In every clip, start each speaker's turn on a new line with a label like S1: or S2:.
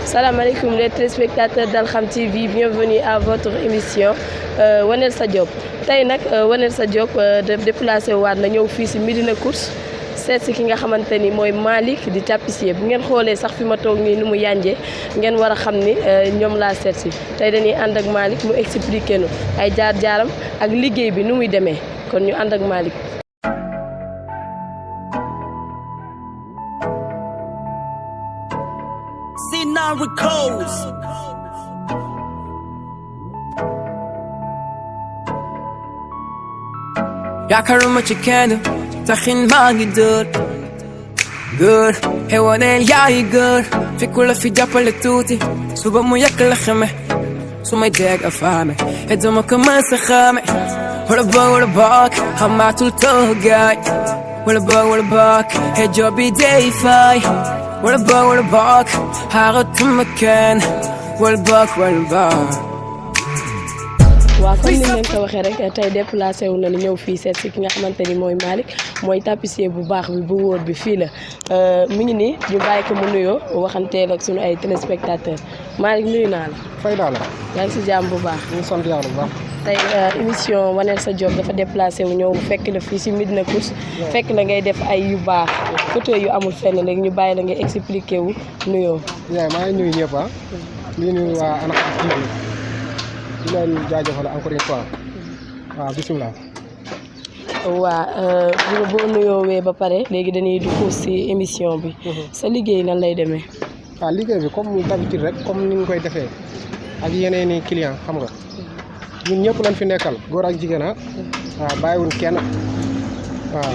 S1: Salam alaikum les téléspectateurs d'XAM TV, bienvenue à votre émission Wanel sa Diop. Tay nak Wanel sa Diop déplacé waat na ñëw fii si Médina course seet si ki nga xamante ni mooy Malick di tapissier. Bu ngeen xoolee sax fi ma toog nii nu mu yànjee ngeen war a xam ni ñoom laa seet si tey dañuy ànd ak Malick mu expliqué nu ay jaar-jaaram ak liggéey bi nu muy demee kon ñu ànd ak Malick.
S2: yaakaaruma ci kenn taxin maa ngi dër gër xewaneel yaayi gër fikku la fi jàppale tuuti suba mu yàq la xame su may dégg a faame et dama commencé xame wala boog xamaatul toogaay wala boog et job bi day fay wala boog xaaratuma kenn wala boog
S1: waaw comme ni leen ko waxee rek tey déplacé wu na ni ñëw fii seet si ki nga xamante ni mooy Malick mooy tapissier bu baax bi bu wóor bi fii la mi ngi nii ñu bàyyi ko mu nuyoo waxanteel ak suñu ay téléspectateurs Malick nuyu naa la.
S3: fay naa la.
S1: yaa ngi si jàmm bu baax.
S3: ñu ngi sant yàlla bu baax.
S1: tey émission Wanel sa Diop dafa déplacé wu ñëw fekk la fii si Médina course fekk la ngay def ay yu baax photo yu amul fenn léegi ñu bàyyi la ngay expliqué wu nuyoo.
S3: yaa maa ngi nuyu ñëpp ah. di nuyu waa XAM TV di leen jaajëfal encore une fois waaw bisimilah.
S1: waaw boo nuyoowee ba pare léegi dañuy dugg si émission bi. sa liggéey nan lay demee.
S3: waaw liggéey bi comme d'habitude rek comme ni ñu koy defee ak yeneen i client xam nga ñun ñëpp lañ fi nekkal góor ak jigéen ah. waaw bàyyiwuñ kenn waaw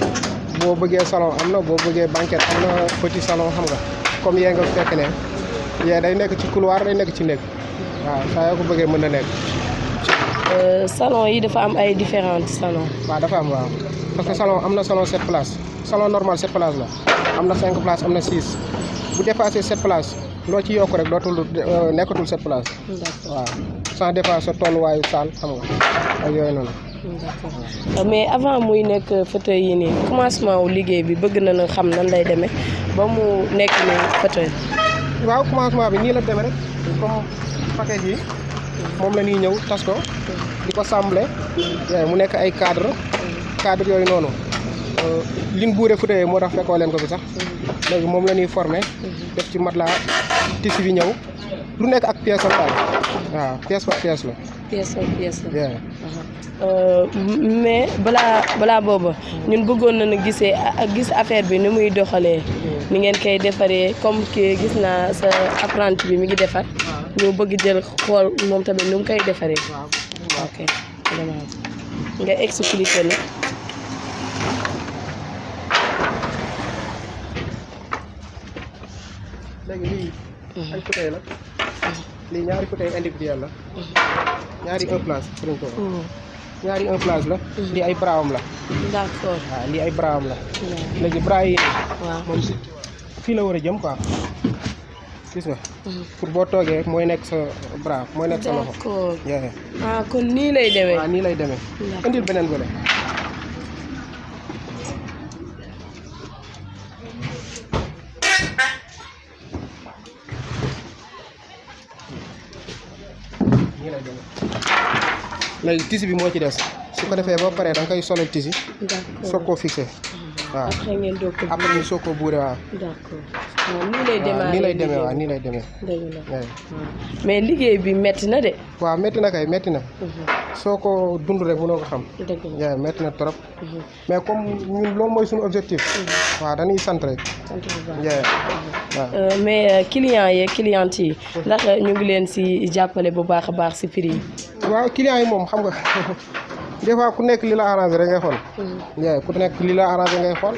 S3: boo bëggee salon am na boo bëggee banquette am na petit salon xam nga comme yee nga fekk ne yee day nekk ci couloir day nekk ci néeg waaw saa yoo ko bëggee mën na nekk.
S1: salon yi dafa am ay différents salons.
S3: waaw dafa am waaw parce que salon am na salon 7 places salon normal 7 places la am na 5 places am na 6 bu dépassé 7 places loo ci yokk rek dootul nekkatul 7 places. waaw sans dépasser sa tolluwaayu saal xam nga ak yooyu noonu.
S1: d'accord mais avant muy nekk fauteuil yi nii commencement wu liggéey bi bëgg na xam nan lay demee ba mu nekk nii fauteuil.
S3: waaw commencement bi nii la demee rek comme paquet yi moom la ñuy ñëw tas ko di ko semblé mu nekk ay cadre yooyu noonu liñ buure fauteuil moo tax fekkoo leen ko fi sax léegi moom la ñuy formé def ci matelas tissu bi ñëw lu nekk ak pièce am daal waaw pièce par pièce la.
S1: pièce par pièce la. mais balaa booba ñun bëggoon na gis affaire bi ni muy doxalee ni ngeen koy defaree comme que gis naa sa apprenti bi mi ngi defar ñu bëgg jël xool moom tamit nu mu koy defaree. ok nga expliqué na.
S3: léegi lii ay fauteuil la lii ñaari fauteuil individuel la ñaari 1 place ñaari 1 place la lii ay brawam la.
S1: d'accord
S3: waaw lii ay brawam la. léegi bras yi moom fii la war a jëm quoi gis nga pour boo toogee mooy nekk sa bras mooy nekk sa loxo.
S1: d'accord kon nii lay demee.
S3: waaw nii lay demee indil beneen bële. nii lay demee léegi tissu bi moo ci des su ko defee ba pare da nga koy solal tissu. d'accord soog koo fixé. waaw
S1: après ngeen doog ko
S3: après ñu soog koo buure waaw.
S1: d'accord nii lay demee
S3: nii lay demee waaw nii lay demee.
S1: dëgg la mais liggéey bi metti na de.
S3: waaw metti na kay metti na. soo ko dund rek mënoo ko xam.
S1: dëgg la
S3: metti na trop. mais comme ñun loolu mooy suñu objectif. waaw dañuy sant rek.
S1: sant bu baax waaw mais clients yeeg clientes yi. ndax ñu ngi leen si jàppale bu baax a baax si prix yi.
S3: waaw clients yi moom xam nga des fois ku nekk li la arrangé rek ngay xool. ku nekk li la arrangé ngay xool.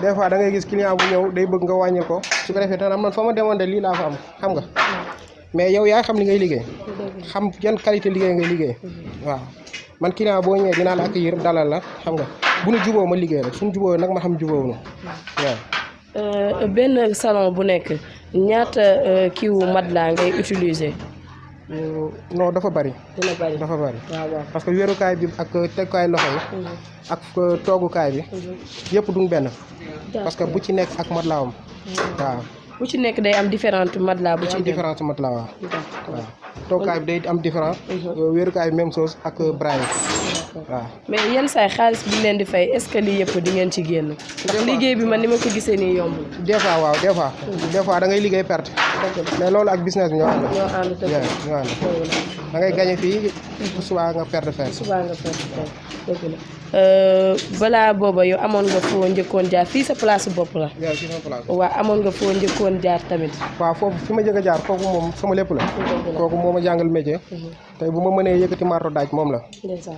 S3: des fois da ngay gis client bu ñëw day bëgg nga wàññil ko su ko defee dana man fa ma demoon de lii laa fa am xam nga mais yow yaay xam li ngay liggéey xam yan qualité liggéey ngay liggéey waaw man client boo ñëwee dinaa la accueillir dalal la xam nga bu nu juboo ma liggéey rek suñu juboo nag ma xam juboo nu waaw.
S1: benn salon bu nekk ñaata kiiwu matelas ngay utiliser.
S3: non dafa bari.
S1: dina bari
S3: dafa bari.
S1: waaw
S3: parce que wéerukaay bi ak tegukaay loxo yi. ak toogukaay bi. yëpp duñ benn. parce que bu ci nekk ak matlaawam. waaw
S1: bu ci nekk day am différente matelas bu ci
S3: am différence matelas waaw. waaw toogaay bi day am différence. wéerukaay bi même chose ak braille. waaw
S1: mais yenn saay xaalis bi leen di fay est-ce que lii yëpp di ngeen ci génn. ndax liggéey bi man ni ma ko gisee nii yombul.
S3: des fois waaw des fois da ngay liggéey perte. mais loolu ak business bi ñoo ànd.
S1: ñoo ànd
S3: ñoo ànd da ngay gagné fii suba nga perte fee.
S1: suba nga perte fee dëgg la. balaa booba yow amoon nga foo njëkkoon jaar fii sa place bopp la.
S3: waaw fii sama place.
S1: waaw amoon nga foo njëkkoon jaar tamit.
S3: waaw foofu fi ma jëkk a jaar kooku moom sama lépp la. kooku moo ma jàngal métier. tey bu ma mënee yëkkati marto daaj moom la.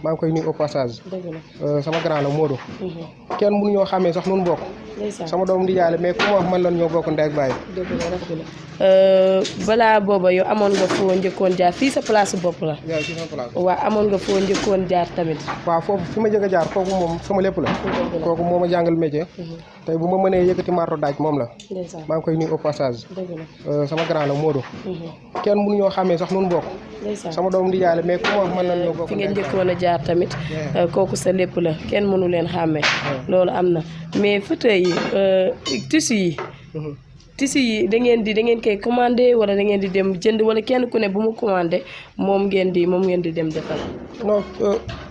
S3: maa ngi koy nuyu au passage. sama grand la Modou. kenn mënu ñoo xàmmee sax nun bokk. sama doom di jaale mais ku ma wax man lan ñoo bokk ndey ak baay.
S1: balaa booba yow amoon nga foo njëkkoon jaar fii sa place bopp la.
S3: waaw fii sama place.
S1: waaw amoon nga foo njëkkoon jaar tamit.
S3: waaw foofu fi ma jëkk a jaar kooku moom sama lépp la. kooku moo ma jàngal métier. tey bu ma mënee yëkkati marto daaj moom la. maa ngi koy nuyu au passage. sama grand la Modou. kenn mënu ñoo xàmmee sax nun bokk. sama doom di jaale mais ku ma wax man lan ñoo bokk.
S1: fi ngeen njëkkoon a jaar tamit kooku sa lépp la kenn mënu leen xàmmee. loolu am na mais fauteuil yi tissu yi. tissu yi da ngeen koy commandé wala da ngeen di dem jënd wala kenn ku ne bu mu commandé moom ngeen di dem defal.
S3: non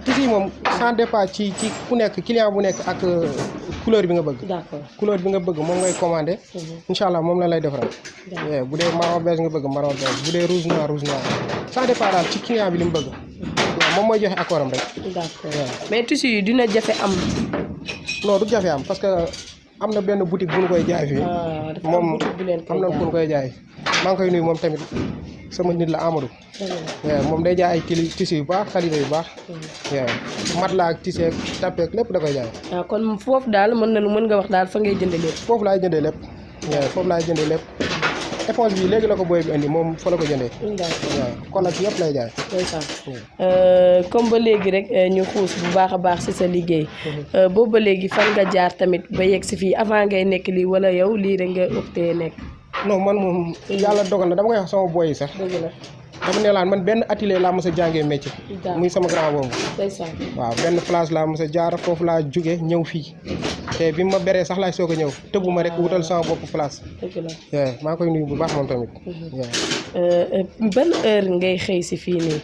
S3: tissu yi moom ça dépend ci ku nekk client bu nekk ak couleur bi nga bëgg.
S1: d'accord
S3: couleur bi nga bëgg moom ngay commandé. incha allah moom la lay defaral. bu dee marron beige nga bëgg marron beige bu dee rouge noir ça dépend daal ci client bi li mu bëgg. moom mooy joxe accord am rek.
S1: d'accord mais tissu yi dina jafe am.
S3: non du jafe am parce que. am na benn boutique bu ñu koy jaay fii. moom am na fu ñu koy jaay. maa ngi koy nuyu moom tamit sama nit la Amadou. moom day jaay ay tissu yu baax qualité yu baax. matelas ak tissu ak tapé ak lépp da koy jaay.
S1: kon foofu daal mën nga wax daal fa ngay jëndee lépp.
S3: foofu laay jëndee lépp. foofu laay jëndee lépp. éponge bi léegi la ko booy bi indi moom fa la ko jëndee. waaw kon nag yëpp lay jaay.
S1: comme ba léegi rek ñu xuus bu baax a baax ci sa liggéey. boobu ba léegi fan nga jaar tamit ba yegg si fii avant ngay nekk lii wala yow lii rek nga opté nekk.
S3: non man moom yàlla dogal na dama koy wax sama boy yi sax.
S1: dëgg la
S3: dama ne laan man benn atelier laa mos a jàngee métier. muy sama grand boobu. waaw benn place laa mos a jaar foofu laa jóge ñëw fii. te bi ma beree sax laay soog a ñëw tëbuma rek wutal sama bopp place.
S1: dëgg la
S3: maa ngi koy nuyu bu baax moom tamit.
S1: ban heure ngay xëy si fii nii.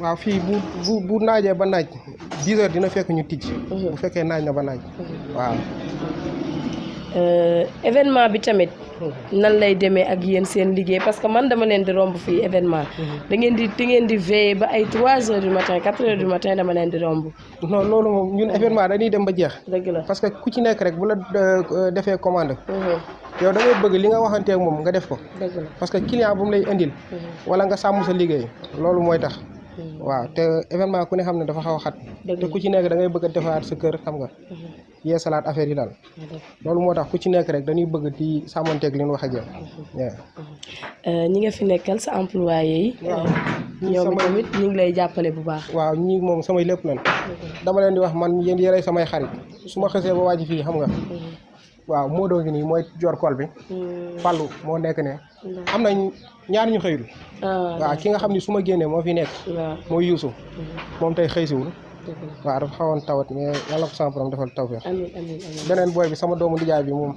S3: waaw fii bu naajee ba naaj 10 heures dina fekk ñu tijj. bu fekkee naaj na ba naaj. waaw.
S1: événement bi tamit. nan lay demee ak yéen seen liggéey parce que man dama leen di romb fii événement. da ngeen di veiller ba ay 3 heures du matin 4 heures du matin dama leen di romb.
S3: non loolu moom ñun événement dañuy dem ba jeex.
S1: dëgg la
S3: parce que ku ci nekk rek bu la defee commande. yow da ngay bëgg li nga waxanteeg moom nga def ko.
S1: dëgg la
S3: parce que client bu mu lay indil. wala nga sàmm sa liggéey loolu mooy tax. waaw te événement ku ne xam ne dafa xaw a xat. te ku ci nekk da ngay bëgg a defaat sa kër xam nga. yee salaat affaire yi daal. loolu moo tax ku ci nekk rek dañuy bëgg di sàmmanteeg li ñu wax ak yow.
S1: ñi nga fi nekkal sa employé yi. ñoom tamit ñu ngi lay jàppale bu baax.
S3: waaw ñii moom samay lépp lan dama leen di wax man yéen yéenay samay xarit su ma xësee ba wàcc fii xam nga. waaw moo doo ngi nii mooy jor kol bi. Fallou moo nekk ne. am nañ ñaar ñu xëyul. waaw ki nga xam ni su ma génnee moo fi nekk. mooy Youssou. moom tey xëy siwul. waaw dafa xawoon tawat mais yàlla ko sama borom defal tawfeex. amiin beneen booy bi sama doomu nijaay bi moom.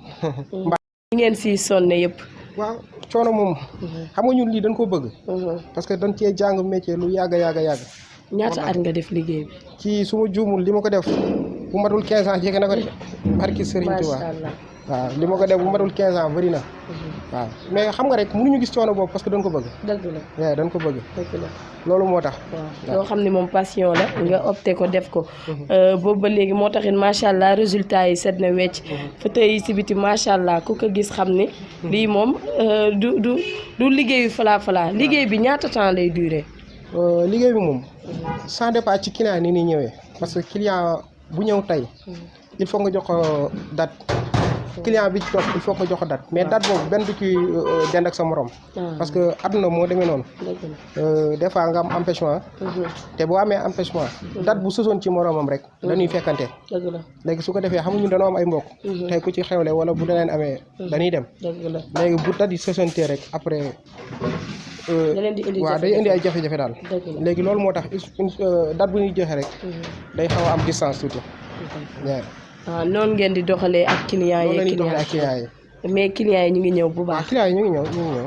S1: ngeen siy sonne yëpp.
S3: waaw coono moom. xam nga ñun lii dañ ko bëgg. parce que dañ cee jàng métier lu yàgg.
S1: ñaata at nga def liggéey bi.
S3: ci su ma juumul li ma ko def bu matul 15 ans jege na ko de. barki Serigne Touba waaw li ma ko def bu matul 15 ans bëri na. waaw mais xam nga rek mënuñu gis coono boobu parce que dañ ko bëgg.
S1: dëgg la
S3: waaw dañ ko bëgg.
S1: dëgg la
S3: loolu moo tax.
S1: waaw loo xam ne moom passion la nga opté ko def ko. boobu ba léegi moo taxit macha allah résultat yi set na wecc. fauteuil yi si biti macha allah ku ko gis xam ne. lii moom du liggéeyu falaa liggéey bi ñaata temps lay durer.
S3: liggéey bi moom. ça dépend ci client ni ñuy ñëwee. parce que client bu ñëw tey. il faut nga jox ko date. client bi ci topp il faut nga jox ko date mais date boobu benn du ci dend ak sa morom. parce que àdduna moo demee noonu. des fois nga am empêchement. te boo amee empêchement. date bu sosoon ci moromam rek. dañuy fekkante. léegi su ko defee xam nga ñun dañoo am ay mbokk. tey ku ci xewle wala bu da leen amee. dañuy dem. léegi bu date yi sosontee rek après. waaw day indi ay jafe-jafe daal. léegi loolu moo tax date bu ñuy joxe rek. day xaw a am distance tuuti.
S1: noonu ngeen di doxalee ak clients yi.
S3: noonu la ñuy doxalee ak clients yi.
S1: mais clients yi ñu ngi ñëw bu baax.
S3: clients yi ñu ngi ñëw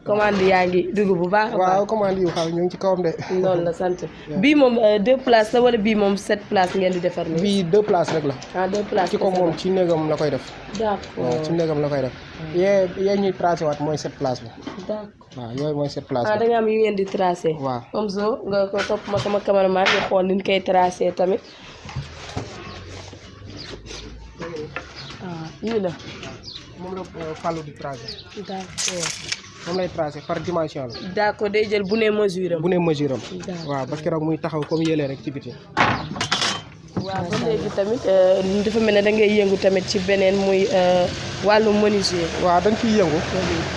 S1: commande yaa ngi dugg bu baax.
S3: waaw commande yi xaw ñu ngi ci kawam de.
S1: loolu la sant bii moom 2 places la wala bii moom 7 places ngeen di defar nii.
S3: bii 2 places rek la.
S1: 2 places
S3: ci ko moom ci néegam la koy def.
S1: d'accord
S3: ci néegam la koy def. yee ñuy tracé waat mooy 7 places bi.
S1: d'accord
S3: waaw yooyu mooy 7 places bi.
S1: da nga am yu ngeen di tracé.
S3: waaw
S1: comme so nga ko topp ma sama cameraman nga xool ni ñu koy tracé tamit. yii la.
S3: moom la Fallou di tracé.
S1: d'accord.
S3: moom lay tracé par dimension la.
S1: d'accord day jël bu ne mesure am.
S3: bu ne mesure am. waaw ba keroog muy taxaw comme yële rek ci biti.
S1: waaw ba léegi tamit dafa mel ne da ngay yëngu tamit ci beneen muy wàllu menuisier.
S3: waaw dañ ciy yëngu.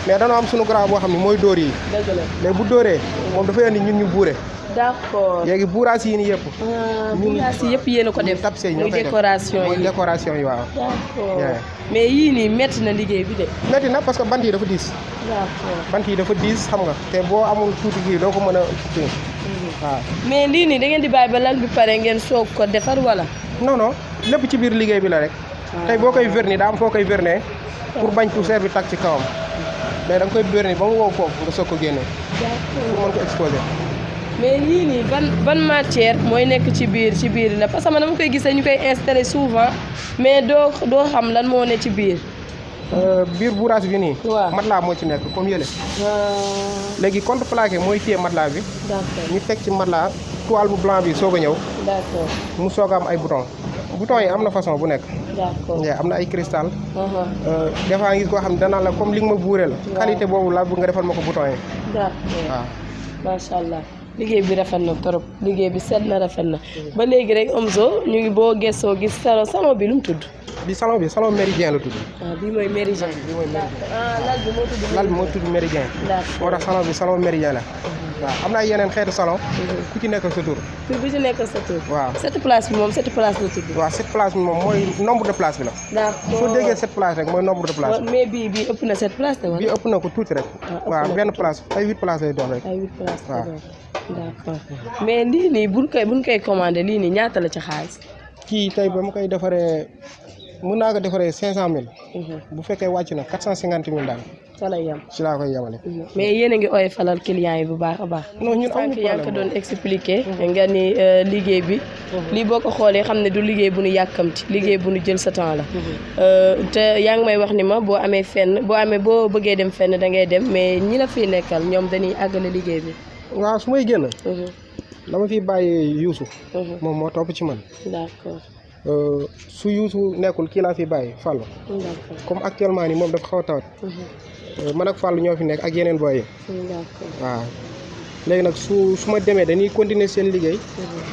S3: mais dañoo am sunu grand boo xam ne mooy dóor yi.
S1: dëgg la
S3: léegi bu dóoree moom dafay andi ñun ñu buure.
S1: d'accord
S3: léegi buuraas yi nii yëpp.
S1: buuraas yi yëpp yéen a ko def.
S3: tapissier
S1: muy décoration yi
S3: mooy décoration yi waaw.
S1: d'accord mais yii nii métti na liggéey bi de.
S3: métti na parce que bant yi dafa diis.
S1: d'accord
S3: bant yi dafa diis xam nga te boo amul tuuti kii doo ko mën a kii waaw.
S1: mais lii nii da ngeen di bàyyi ba lal bi pare ngeen soog ko defar wala.
S3: non non lépp ci biir liggéey bi la rek. tey boo koy verni daa am foo koy verner pour bañ poussière bi tag ci kawam mais da nga koy verni ba mu wow foofu nga soog ko génne. pour mën ko exposer.
S1: mais lii nii ban matière mooy nekk ci biir la parce que man dama koy gisee ñu koy installer souvent mais doo xam lan moo ne ci biir.
S3: biir bourrage bi nii.
S1: waaw
S3: matelas moo ci nekk comme yële. léegi contreplaqué mooy téye matelas bi.
S1: d'accord
S3: ñu teg ci matelas toile bu blanc bi soog a ñëw.
S1: d'accord
S3: mu soog a am ay bouton bouton yi am na façon bu nekk.
S1: d'accord
S3: am na ay cristal. des fois gis koo xam ne danaa la comme li nga ma buuree la. qualité boobu la bëgg nga defal ma ko bouton yi.
S1: d'accord
S3: waaw.
S1: macha allah liggéey bi rafet na trop liggéey bi set na rafet na ba léegi rek Omzo ñu ngi boo gëstoo gis salon bi lu mu tudd.
S3: bi salon méridien la tudd.
S1: bii mooy méridien.
S3: lal bi moo tudd méridien. moo tax salon bi salon méridien la. waaw am na ay yeneen xeetu salon. ku ci nekk sa tur.
S1: bu ci nekk sa tur.
S3: waaw
S1: 7 place bi moom 7 place la tudd.
S3: waaw 7 place bi moom mooy nombre de place bi la.
S1: d'accord
S3: soo déggee 7 place rek mooy nombre de place.
S1: mais bii ëpp na 7 place de wala.
S3: bii ëpp na ko tuuti rek. waaw benn place ay 8 place lay doon rek.
S1: ay 8 place lay doon d'accord mais lii nii buñ koy commandé lii nii ñaata la ci xaalis.
S3: kii tey ba ma koy defaree mën naa ko defaree 500000. bu fekkee wàcc na 450000 daal.
S1: fa lay yem
S3: ci laa koy yemale.
S1: mais yéen a ngi oyofalal client yi bu baax a baax.
S3: non ñun amuñu problème
S1: yaa ngi ko doon expliqué. nga ni liggéey bi. lii boo ko xoolee xam ne du liggéey bu nu yàkkamti liggéey bu nu jël sa temps la. te yaa ngi may wax ni ma boo bëggee dem fenn da ngay dem mais ñi la fiy nekkal ñoom dañuy àggale liggéey bi.
S3: waaw su may génn. dama fi bàyyi Youssou. moom moo topp ci man.
S1: d'accord.
S3: su Youssou nekkul kii laa fi bàyyi Fallou.
S1: d'accord
S3: comme actuellement nii moom dafa xaw a tawat. man ak Fallou ñoo fi nekk ak yeneen boy yi.
S1: d'accord
S3: waaw léegi nag su ma demee dañuy continuer seen liggéey.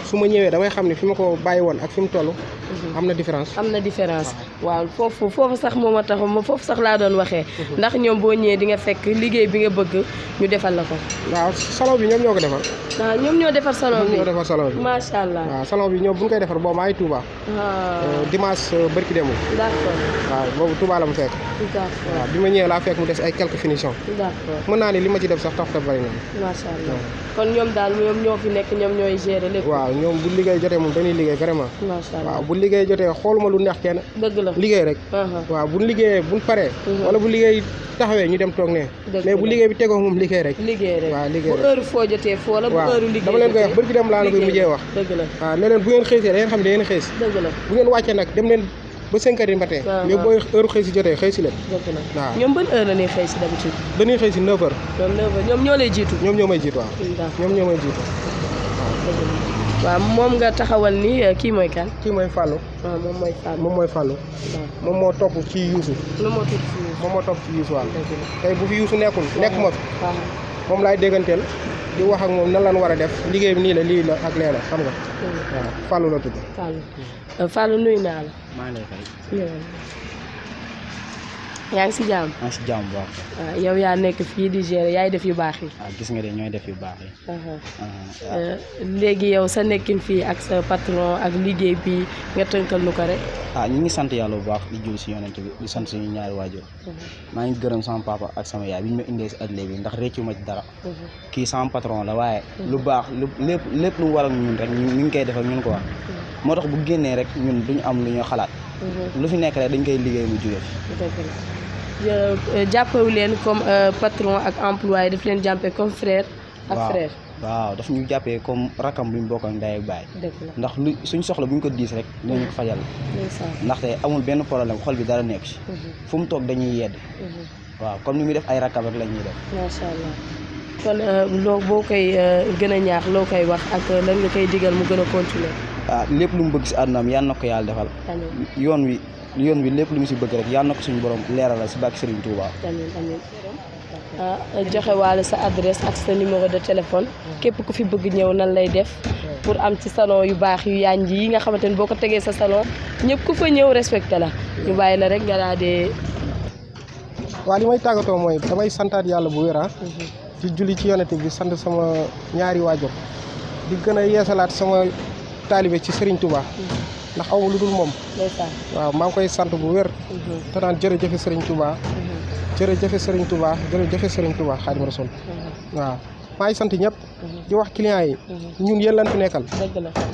S3: su ma ñëwee damay xam ne fi ma ko bàyyi woon ak fi mu toll. am na différence.
S1: am na différence waaw foofu sax moo ma tax foofu sax laa doon waxee. ndax ñoom boo ñëwee di nga fekk liggéey bi nga bëgg ñu defal la ko.
S3: waaw salon bi ñoom ñoo ko defar.
S1: waaw ñoom ñoo defar salon bi
S3: ñoo defar salon bi.
S1: macha allah
S3: waaw salon bi ñoom bu ñu koy defar boobu maa ngi Touba. dimanche bërki démb.
S1: d'accord
S3: waaw boobu Touba la mu fekk.
S1: d'accord
S3: waaw bi ma ñëwee laa fekk mu des ay quelques finitions.
S1: d'accord
S3: mën naa ne li ma ci def sax tax te bari na.
S1: macha allah kon ñoom daal ñoom ñoo fi nekk ñoom ñooy gérer lépp.
S3: waaw ñoom bu liggéey jotee moom dañuy liggéey vraiment.
S1: macha allah
S3: waaw bu liggéey jotee xooluma lu neex kenn.
S1: dëgg la
S3: liggéey rek. waaw bu liggéeyee bu paree. wala bu liggéey taxawee ñu dem toog ne. mais bu liggéey bi tegoo moom liggéey rek.
S1: liggéey rek
S3: waaw liggéey rek
S1: bu heure foo jotee foo la bu heure liggéey
S3: dama leen koy wax bërki dem laa la koy mujjee wax.
S1: dëgg la
S3: waaw ne leen bu ngeen xëysee da ngeen xam ne da ngeen xëys.
S1: dëgg la
S3: bu ngeen wàccee nag dem leen ba 5 heures du matin. mais booy heure xëy si jotee xëy si leen.
S1: dëgg la
S3: waaw
S1: ñoom ban heure la ñuy xëy si d'habitude.
S3: dañuy xëy si 9 heures.
S1: ñoom 9 heures ñoom ñoo lay jiitu.
S3: ñoom ñoo may jiitu waaw. ñoom ñoo may jiitu
S1: waaw moom nga taxawal ni kii mooy kan.
S3: kii mooy Fallou.
S1: waaw moom mooy Fallou.
S3: moom mooy Fallou. moom moo topp ci Youssou. moom moo topp ci Youssou waaw. tey bu fi Youssou nekkul nekk ma fi. moom laay dégganteel di wax ak moom nan lan war a def liggéey bi nii la lii la ak lee la xam nga. waaw Fallou la tudd.
S1: Fallou nuyu naa la.
S4: maa ngi lay fay.
S1: yaa ngi si jàmm.
S4: maa ngi si jàmm bu baax.
S1: waaw yow yaa nekk fii di gérer yaay def yu baax yi.
S4: waaw gis nga de ñooy def yu baax yi.
S1: léegi yow sa nekkin fii ak sa patron ak liggéey bi nga tënkal nu ko rek.
S4: ñu ngi sant yàlla bu baax di jul si yonent bi di sant suñu ñaari waajur. maa ngi gërëm sama papa ak sama yaay bi ñu ma indee si atelier bi ndax réccu ma ci dara. kii sama patron la waaye. lu baax lépp lu mu war ak ñun rek ñu ngi koy def ak ñun ko wax. moo tax bu génnee rek ñun duñu am lu ñu xalaat. lu fi nekk rek dañ koy liggéey mu jóge fi.
S1: jàppewu leen comme patron ak employé daf leen jàppee comme frère ak frère.
S4: waaw daf ñu jàppee comme rakam bu ñu bokk ak ndey ak baay. ndax lu suñ soxla bu ñu ko diis rek dinañu ko fajal. ndaxte amul benn problème xol bi dara nekk ci. fu mu toog dañuy yedd. waaw comme ni muy def ay rakam rek la ñuy def.
S1: macha allah kon loo boo koy gën a ñaax loo koy wax ak lan nga koy digal mu gën a continuer.
S4: lépp lu mu bëgg si àddunaam yal na ko yàlla defal. yoon wi lépp lu mu si bëgg rek yal na ko suñu borom leeralal si bàkki Serigne Touba.
S1: amiin joxe waale sa adresse ak sa numéro de téléphone képp ku fi bëgg ñëw nan lay def pour am ci salon yu baax yu yànj yi nga xamante ni boo ko tegee sa salon ñëpp ku fa ñëw respecté la ñu bàyyi la rek nga daa dee.
S3: waaw li may tàggatoo mooy damay santaat yàlla bu wér di julli ci yonent bi sant sama ñaari waajur di gën a yeesalaat sama taalibe ci Serigne Touba ndax aw ma lu dul moom. waaw maa ngi koy sant bu wér. te naan jërëjëf Serigne Touba. jërëjëf Serigne Touba jërëjëf Serigne Touba Xaadimu Rasuul. waaw maa ngi sant ñëpp. di wax clients yi. ñun yéen lañ fi nekkal.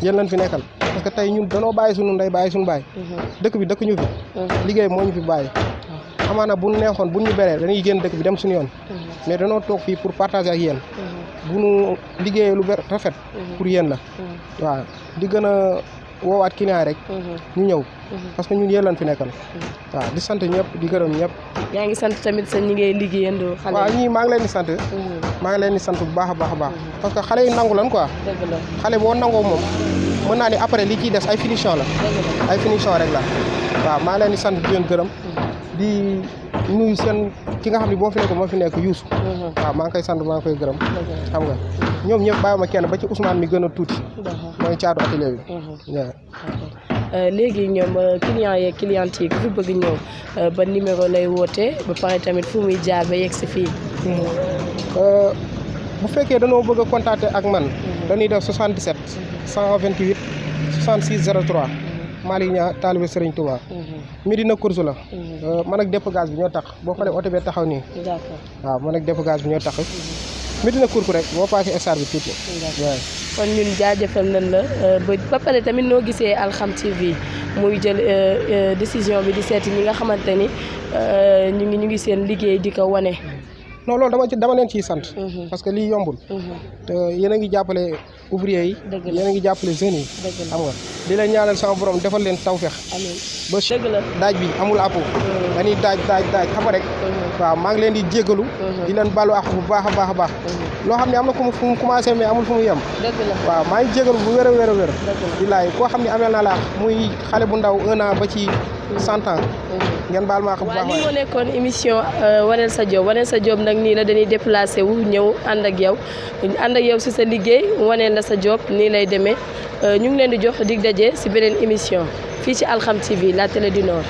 S3: yéen lañ fi nekkal parce que tey ñun danoo bàyyi suñu ndey bàyyi suñu baay. dëkk bi dëkk ñu fi. liggéey moo ñu fi bàyyi. amaana bu neexoon bu ñu beree dañuy génn dëkk bi dem suñu yoon. mais danoo toog fii pour partager ak yéen. bu ñu liggéeyee lu rafet. pour yéen la. waaw di gën a woowaat client rek. ñu ñëw parce que ñun yéen lañ fi nekkal. waaw di sant ñëpp di gërëm ñëpp.
S1: yaa ngi sant tamit sa ñi ngay liggéeyandoo. xale
S3: waaw ñii maa ngi leen di sant. maa ngi leen di sant bu baax a baax a baax. parce que xale yu nangu lan quoi. xale boo nangoo moom mën naa ni après li ciy des ay finition la. ay finition rek la. waaw maa ngi leen di sant di leen gërëm. di nuyu seen ki nga xam ne boo fi nekk moo fi nekk Youssou. waaw maa ngi koy sant maa ngi koy gërëm. xam nga ñoom ñëpp bàyyi ma kenn ba ci Ousmane mi gën a tuuti. mooy caatu atelier bi.
S1: léegi ñoom clients yeeg clientes yi ku fi bëgg ñëw ba numéro lay woote ba pare tamit fu muy jaar ba yegg si fii.
S3: bu fekkee dañoo bëgg a contacter ak man dañuy def 77 128 66 03 Malick Niang taalibe Serigne Touba. Médina course la. man ak dépôt gaz bi ñoo tax boo xoolee oto bee taxaw nii. waaw man ak dépôt gaz bi ñoo tax. Médina course rek boo paasee star bi tuuti.
S1: kon ñun jaajëfal nañ la ba pare tamit noo gisee XAM TV muy jël décision bi di seeti ñi nga xamante ni ñu ngi seen liggéey di ko wane.
S3: non loolu dama leen ciy sant. parce que lii yombul. te yéen a ngi jàppale ouvrier yi. yéen a ngi jàppale jeunes yi. xam nga di leen ñaanal sama borom defal leen tawfeex.
S1: amiin
S3: ba daaj bi amul àpp. dañuy daaj xam nga rek. waaw maa ngi leen di jégalu. di leen balu àq bu baax a baax. loo xam ne am na fu mu commencé mais amul fu mu yem. waaw maa ngi jégalu bu wér a wér. bilaay koo xam ne ameel naa la muy xale bu ndaw 1 an ba ci 100 ans. ngeen baal ma àq bu baax.
S1: waaw lii moo nekkoon émission waneel sa job nag nii la dañuy déplacé wu ñëw ànd ak yow si sa liggéey waneel la sa job nii lay demee ñu ngi leen di jox dig daje si beneen émission fii ci XAM TV la télé du Nord.